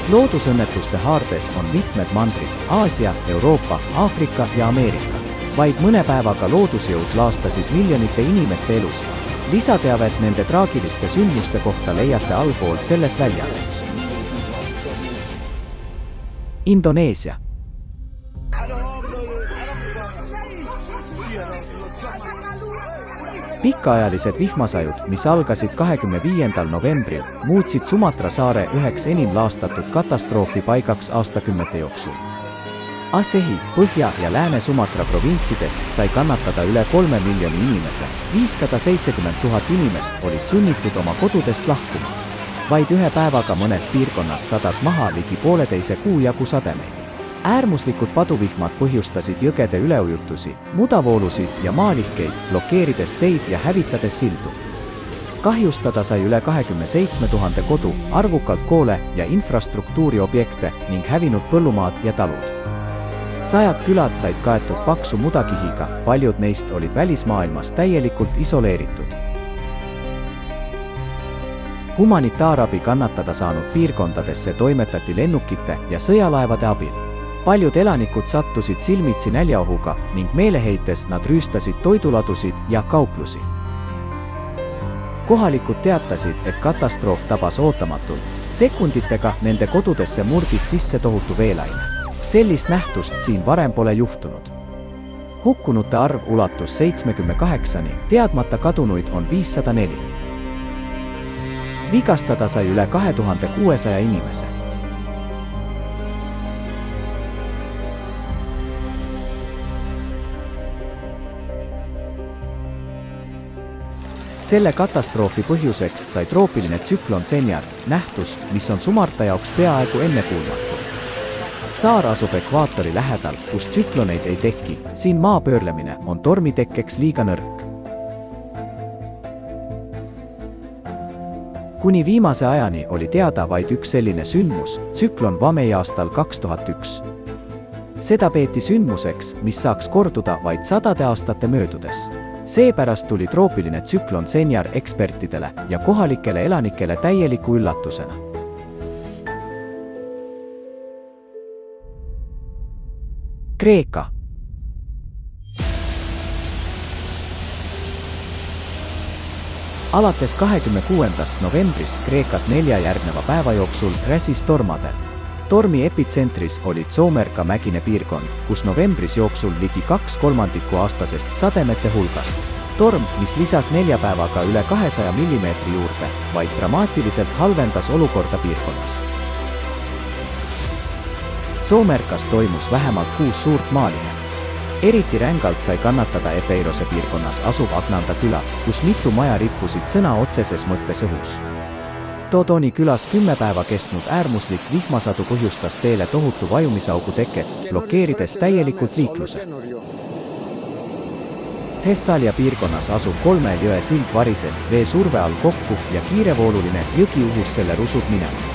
Loodusõnnetuste haardes on mitmed mandrid: Aasia, Euroopa, Aafrika ja Ameerika. Vaid mõne päevaga loodusjõud laastasid miljonite inimeste elusid. Lisateavet nende traagiliste sündmuste kohta leiate allpool selles väljaandes. Indoneesia. Pikaajalised vihmasajud, mis algasid 25. novembril, muutsid Sumatra saare üheks enim laastatud katastroofipaigaks aastakümnete jooksul. Aceh, Põhja- ja Lääne-Sumatra provintsidest sai kannatada üle 3 miljoni inimese. 570 000 inimest olid sunnitud oma kodudest lahkuma. Vaid ühe päevaga mõnes piirkonnas sadas maha ligi 1,5 kuu jagu sademeid. Äärmuslikud paduvihmad põhjustasid jõgede üleujutusi, mudavoolusid ja maalihkeid, blokeerides teid ja hävitades sildu. Kahjustada sai üle 27 000 kodu, arvukalt koole ja infrastruktuuriobjekte ning hävinud põllumaad ja talud. Sajad külad said kaetud paksu mudakihiga, paljud neist olid välismaailmas täielikult isoleeritud. Humanitaarabi kannatada saanud piirkondadesse toimetati lennukite ja sõjalaevade abil. Paljud elanikud sattusid silmitsi näljaohuga ning meeleheites nad rüüstasid toiduladusid ja kauplusi. Kohalikud teatasid, et katastroof tabas ootamatult. Sekunditega nende kodudesse murdis sisse tohutu veelaine. Sellist nähtust siin varem pole juhtunud. Hukkunute arv ulatus 78-ni, teadmata kadunuid on 504. Vigastada sai üle 2600 inimese. Selle katastroofi põhjuseks sai troopiline tsüklon Senjar, nähtus, mis on Sumatra jaoks peaaegu ennekuulmatu. Saar asub ekvaatori lähedal, kus tsükloneid ei teki, siin maa pöörlemine on tormitekkeks liiga nõrk. Kuni viimase ajani oli teada vaid üks selline sündmus, tsüklon Vamei aastal 2001. Seda peeti sündmuseks, mis saaks korduda vaid sadade aastate möödudes. Seepärast tuli troopiline tsüklon Senjar ekspertidele ja kohalikele elanikele täieliku üllatusena. Kreeka. Alates 26. novembrist Kreekat 4 järgneva päeva jooksul räsis tormadel. Tormi epitsentris olid Soomerka mägine piirkond, kus novembris jooksul ligi 2/3 aastasest sademete hulgast. Torm, mis lisas 4 päevaga üle 200 mm juurde, vaid dramaatiliselt halvendas olukorda piirkonnas. Soomerkas toimus vähemalt 6 suurt maalihe. Eriti rängalt sai kannatada Epeirose piirkonnas asuv Agnanda küla, kus mitu maja rippusid sõna otseses mõttes õhus. Dodoni külas 10 päeva kestnud äärmuslik vihmasadu põhjustas teele tohutu vajumisaugu teket, blokeerides täielikult liikluse. Thessalia piirkonnas asuv 3 jõe sild varises vee surve all kokku ja kiirevooluline jõgi uhus selle rusub minema.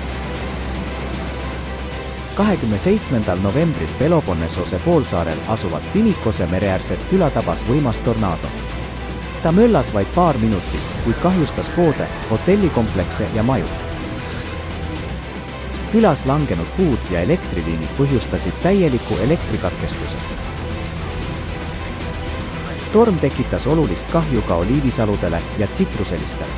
27. novembril Peloponnesose poolsaarel asuvat Finikose mereäärset küla tabas võimas tornaado. Ta möllas vaid paar minutit, kuid kahjustas poode, hotellikomplekse ja maju. Külas langenud puud ja elektriliinid põhjustasid täieliku elektrikatkestuse. Torm tekitas olulist kahju ka oliivisaludele ja tsitruselistele.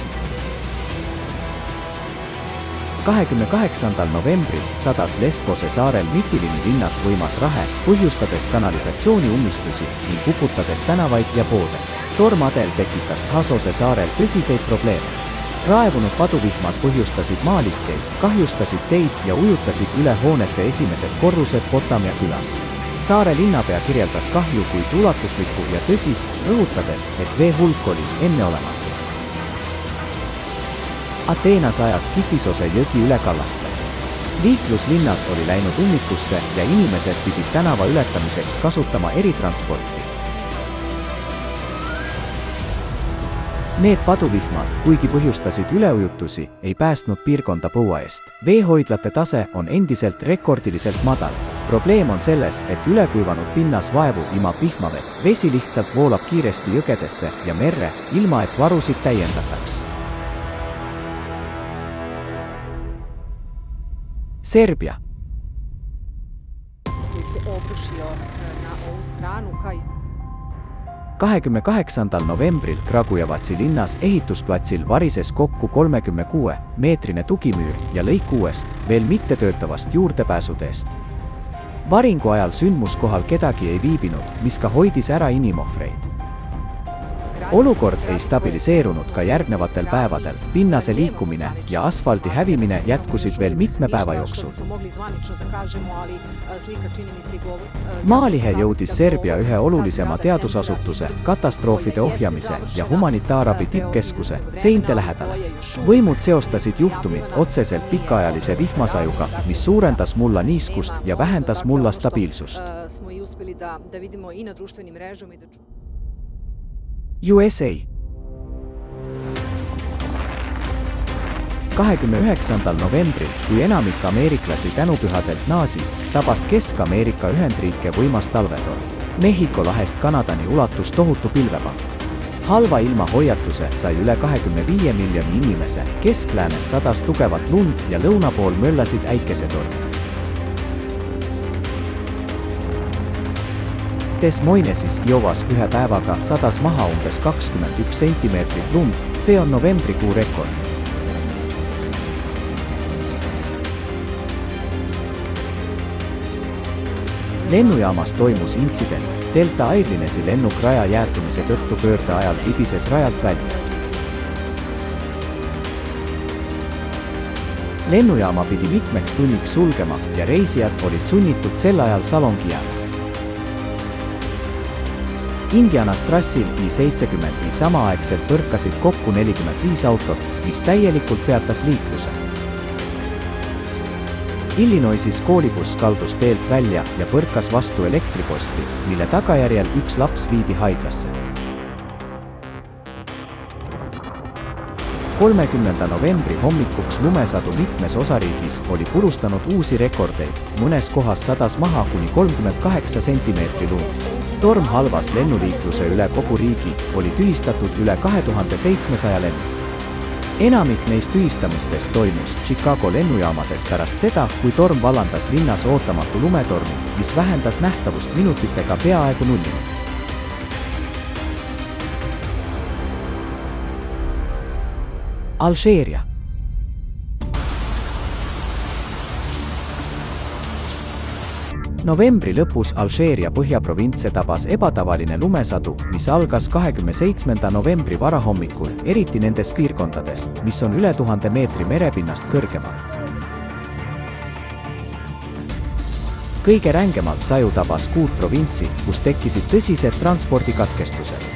28. novembril sadas Lesbose saarel Mitilini linnas võimas rahe, põhjustades kanalisatsiooni ummistusi ning uputades tänavaid ja poode. Tormadel tekitas Tasose saarel tõsiseid probleeme. Raevunud paduvihmad põhjustasid maalihkeid, kahjustasid teid ja ujutasid üle hoonete esimesed korrused Potamia külas. Saare linnapea kirjeldas kahju kui ulatuslikku ja tõsist, rõhutades, et vee hulk oli enneolematu. Ateenas ajas Kifisose jõgi üle kallaste. Liiklus linnas oli läinud ummikusse ja inimesed pidid tänava ületamiseks kasutama eritransporti. Need paduvihmad, kuigi põhjustasid üleujutusi, ei päästnud piirkonda põua eest. Veehoidlate tase on endiselt rekordiliselt madal. Probleem on selles, et ülekuivanud pinnas vaevu imab vihmavett. Vesi lihtsalt voolab kiiresti jõgedesse ja merre, ilma et varusid täiendataks. Serbia. Koji se obrušio na ovu stranu kai 28. novembril Kragujevatsi linnas ehitusplatsil varises kokku 36-meetrine tugimüür ja lõik uuest, veel mittetöötavast juurdepääsuteest. Varingu ajal sündmuskohal kedagi ei viibinud, mis ka hoidis ära inimohvreid. Olukord ei stabiliseerunud ka järgnevatel päevadel, pinnase liikumine ja asfaldi hävimine jätkusid veel mitme päeva jooksul. Maalihe jõudis Serbia ühe olulisema teadusasutuse, katastroofide ohjamise ja humanitaarabi tippkeskuse seinte lähedale. Võimud seostasid juhtumit otseselt pikaajalise vihmasajuga, mis suurendas mulla niiskust ja vähendas mulla stabiilsust. USA. 29. novembril, kui enamik ameeriklasi tänupühadelt naasis, tabas Kesk-Ameerika Ühendriike võimas talvetorm. Mehhiko lahest Kanadani ulatus tohutu pilvepank. Halva ilma hoiatuse sai üle 25 miljoni inimese, keskläänes sadas tugevat lund ja lõuna pool möllasid äikesetormid. Des Moinesis, Iowas ühe päevaga sadas maha umbes 21 sentimeetrit lund, see on novembrikuu rekord. Lennujaamas toimus intsident, Delta Airlinesi lennuk raja jäätumise tõttu pöörde ajal libises rajalt välja. Lennujaama pidi mitmeks tunniks sulgema ja reisijad olid sunnitud sel ajal salongi jääma. Indianas trassil I-70 samaaegselt põrkasid kokku 45 autot, mis täielikult peatas liikluse. Illinoisis koolibuss kaldus teelt välja ja põrkas vastu elektriposti, mille tagajärjel üks laps viidi haiglasse. 30. novembri hommikuks lumesadu mitmes osariigis oli purustanud uusi rekordeid, mõnes kohas sadas maha kuni 38 sentimeetri lund. Torm halvas lennuliikluse üle kogu riigi, oli tühistatud üle 2700 lennu. Enamik neist tühistamistest toimus Chicago lennujaamades pärast seda, kui torm vallandas linnas ootamatu lumetormi, mis vähendas nähtavust minutitega peaaegu nullini. Alžeeria. Novembri lõpus Alžeeria põhjaprovintse tabas ebatavaline lumesadu, mis algas 27. novembri varahommikul, eriti nendes piirkondades, mis on üle 1000 meetri merepinnast kõrgemal. Kõige rängemalt saju tabas 6 provintsi, kus tekkisid tõsised transpordikatkestused.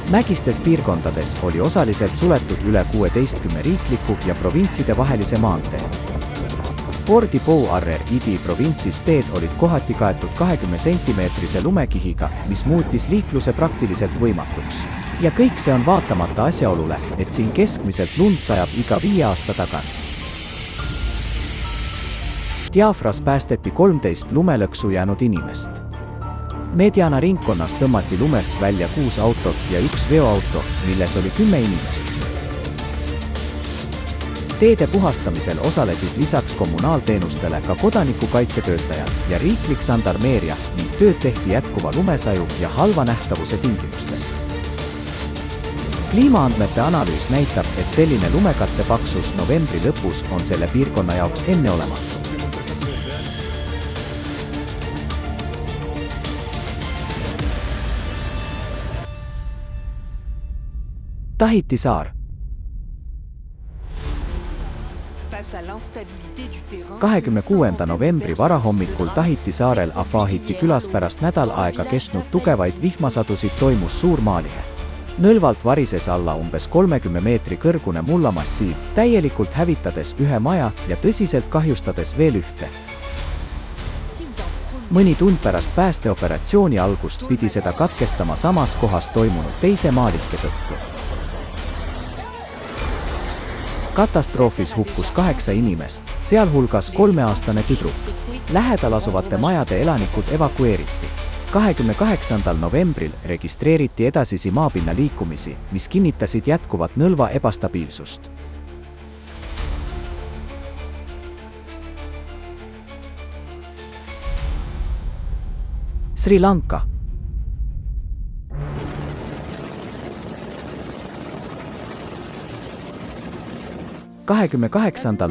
Mägistes piirkondades oli osaliselt suletud üle 16 riikliku ja provintside vahelise maantee. Porti Pou-Arrer Idi provintsis teed olid kohati kaetud 20 sentimeetrise lumekihiga, mis muutis liikluse praktiliselt võimatuks. Ja kõik see on vaatamata asjaolule, et siin keskmiselt lund sajab iga 5 aasta tagant. Diafras päästeti 13 lumelõksu jäänud inimest. Mediana ringkonnas tõmmati lumest välja 6 autot ja 1 veoauto, milles oli 10 inimest. Teede puhastamisel osalesid lisaks kommunaalteenustele ka kodanikukaitsetöötajad ja riiklik žandarmeeria ning tööd tehti jätkuva lumesaju ja halva nähtavuse tingimustes. Kliimaandmete analüüs näitab, et selline lumekatte paksus novembri lõpus on selle piirkonna jaoks enneolematu. Tahiti saar. 26. novembri varahommikul Tahiti saarel Afahiti külas pärast nädal aega kestnud tugevaid vihmasadusid toimus suur maalihe. Nõlvalt varises alla umbes 30 meetri kõrgune mullamassiiv, täielikult hävitades ühe maja ja tõsiselt kahjustades veel ühte. Mõni tund pärast päästeoperatsiooni algust pidi seda katkestama samas kohas toimunud teise maalihke tõttu. Katastroofis hukkus 8 inimest, sealhulgas 3-aastane tüdruk. Lähedal asuvate majade elanikud evakueeriti. 28. novembril registreeriti edasisi maapinna liikumisi, mis kinnitasid jätkuvat nõlva ebastabiilsust. Sri Lanka.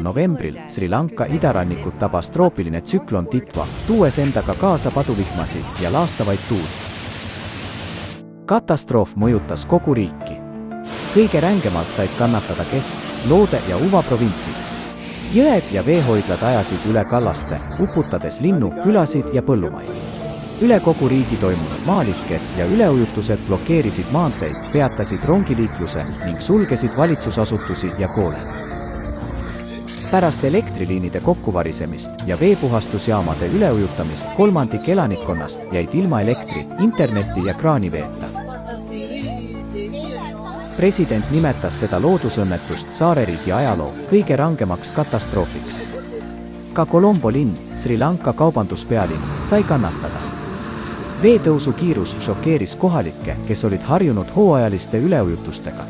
novembril Sri Lanka idarannikut tabas troopiline tsüklon Titwa, tuues endaga kaasa paduvihmasid ja laastavaid tuuli. Katastroof mõjutas kogu riiki. Kõige rängemalt said kannatada Kesk-, Loode ja Uva provintsid. Jõed ja veehoidlad ajasid üle kallaste, uputades linnu, külasid ja põllumaid. Üle kogu riigi toimunud maalihked ja üleujutused blokeerisid maanteid, peatasid rongiliikluse ning sulgesid valitsusasutusi ja koole. Pärast elektriliinide kokkuvarisemist ja veepuhastusjaamade üleujutamist kolmandik elanikkonnast jäid ilma elektri, interneti ja kraaniveeta. President nimetas seda loodusõnnetust saareriigi ajaloo kõige rangemaks katastroofiks. Ka Colombo linn, Sri Lanka kaubanduspealinn, sai kannatada. Veetõusu kiirus šokeeris kohalikke, kes olid harjunud hooajaliste üleujutustega.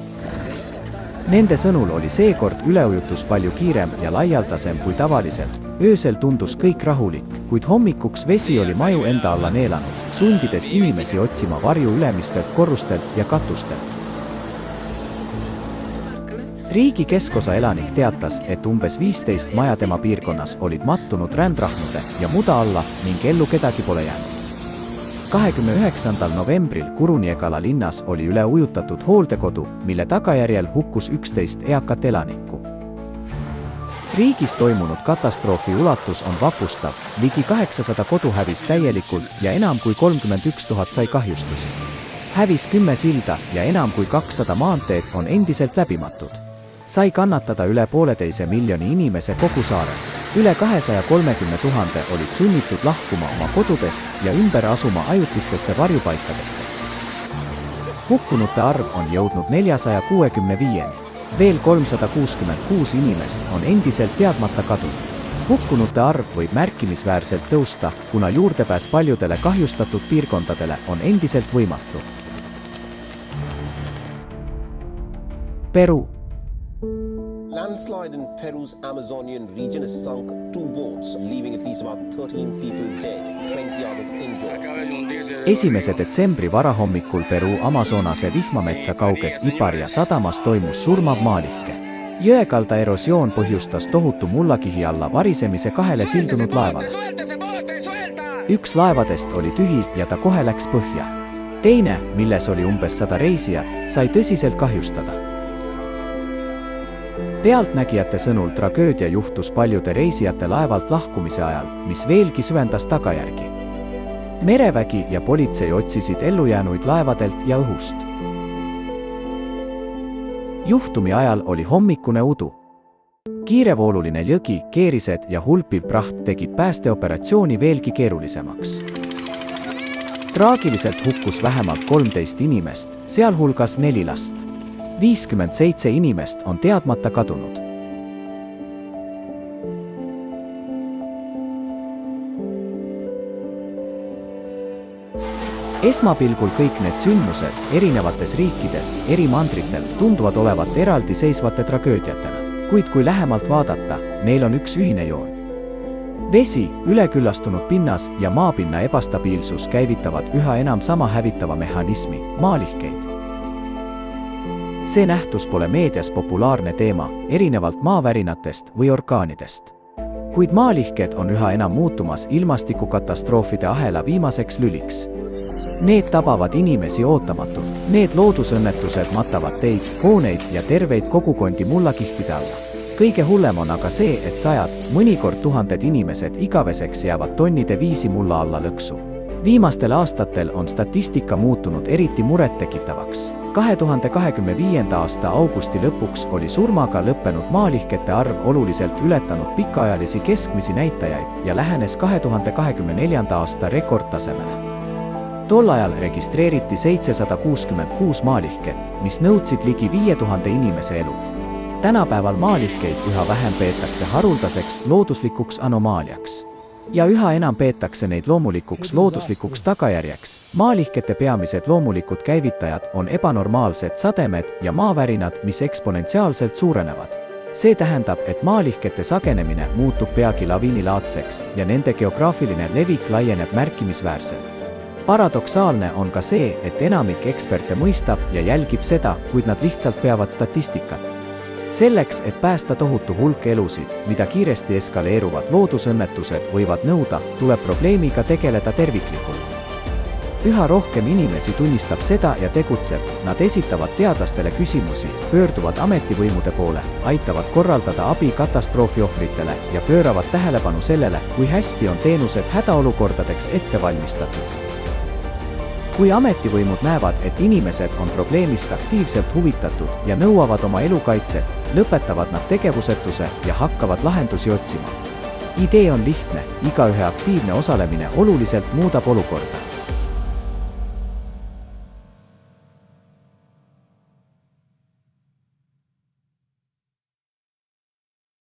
Nende sõnul oli seekord üleujutus palju kiirem ja laialdasem kui tavaliselt. Öösel tundus kõik rahulik, kuid hommikuks vesi oli maju enda alla neelanud, sundides inimesi otsima varju ülemistelt korrustelt ja katustelt. Riigi keskosa elanik teatas, et umbes 15 maja tema piirkonnas olid mattunud rändrahnude ja muda alla ning ellu kedagi pole jäänud. 29. novembril Kuruniegala linnas oli üle ujutatud hooldekodu, mille tagajärjel hukkus 11 eakat elanikku. Riigis toimunud katastroofi ulatus on vapustav, ligi 800 kodu hävis täielikult ja enam kui 31 000 sai kahjustusi. Hävis 10 silda ja enam kui 200 maanteed on endiselt läbimatud. Sai kannatada üle 1,5 miljoni inimese kogu saarel. Üle 230 000 olid sunnitud lahkuma oma kodudest ja ümber asuma ajutistesse varjupaikadesse. Hukkunute arv on jõudnud 465-ni. Veel 366 inimest on endiselt teadmata kadunud. Hukkunute arv võib märkimisväärselt tõusta, kuna juurdepääs paljudele kahjustatud piirkondadele on endiselt võimatu. Peru. Landslide in Peru's Amazonian region has sunk 2 boats, leaving at least about 13 people dead, 20 others injured. 1. detsembri varahommikul Peru Amazonase vihmametsa kauges Iparia sadamas toimus surmav maalihke. Jõekalda erosioon põhjustas tohutu mullakihi alla varisemise 2 sildunud laevale. Üks laevadest oli tühi ja ta kohe läks põhja. Teine, milles oli umbes 100 reisijat, sai tõsiselt kahjustada. Pealtnägijate sõnul tragöödia juhtus paljude reisijate laevalt lahkumise ajal, mis veelgi süvendas tagajärgi. Merevägi ja politsei otsisid ellujäänuid laevadelt ja õhust. Juhtumi ajal oli hommikune udu. Kiirevooluline jõgi, keerised ja hulpiv praht tegid päästeoperatsiooni veelgi keerulisemaks. Traagiliselt hukkus vähemalt 13 inimest, sealhulgas 4 last. 57 inimest on teadmata kadunud. Esmapilgul kõik need sündmused erinevates riikides, eri mandritel tunduvad olevat eraldiseisvate tragöödiatena, kuid kui lähemalt vaadata, neil on üks ühine joon. Vesi, üleküllastunud pinnas ja maapinna ebastabiilsus käivitavad üha enam sama hävitava mehhanismi, maalihkeid. See nähtus pole meedias populaarne teema, erinevalt maavärinatest või orkaanidest. Kuid maalihked on üha enam muutumas ilmastikukatastroofide ahela viimaseks lüliks. Need tabavad inimesi ootamatult, need loodusõnnetused matavad teid, hooneid ja terveid kogukondi mullakihtide alla. Kõige hullem on aga see, et 100, mõnikord 1000 inimesed igaveseks jäävad tonnide viisi mulla alla lõksu. Viimastel aastatel on statistika muutunud eriti murettekitavaks. 2025. aasta augusti lõpuks oli surmaga lõppenud maalihkete arv oluliselt ületanud pikaajalisi keskmisi näitajaid ja lähenes 2024. aasta rekordtasemele. Tol ajal registreeriti 766 maalihket, mis nõudsid ligi 5000 inimese elu. Tänapäeval maalihkeid üha vähem peetakse haruldaseks looduslikuks anomaaliaks. Ja üha enam peetakse neid loomuslikuks tagajärjeks. Maalihkete peamised loomulikud käivitajad on ebanormaalsed sademed ja maavärinad, mis eksponentsiaalselt suurenevad. See tähendab, et maalihkete sagenemine muutub peagi laviinilaadseks ja nende geograafiline levik laieneb märkimisväärselt. Paradoksaalne on ka see, et enamik eksperte mõistab ja jälgib seda, kuid nad lihtsalt peavad statistikat. Selleks, et päästa tohutu hulk elusid, mida kiiresti eskaleeruvad loodusõnnetused võivad nõuda, tuleb probleemiga tegeleda terviklikult. Üha rohkem inimesi tunnistab seda ja tegutseb, nad esitavad teadlastele küsimusi, pöörduvad ametivõimude poole, aitavad korraldada abi katastroofi-ohvritele ja pööravad tähelepanu sellele, kui hästi on teenused hädaolukordadeks ette valmistatud. Kui ametivõimud näevad, et inimesed on probleemist aktiivselt huvitatud ja nõuavad oma elu kaitset, lõpetavad nad tegevusetuse ja hakkavad lahendusi otsima. Idee on lihtne, igaühe aktiivne osalemine oluliselt muudab olukorda.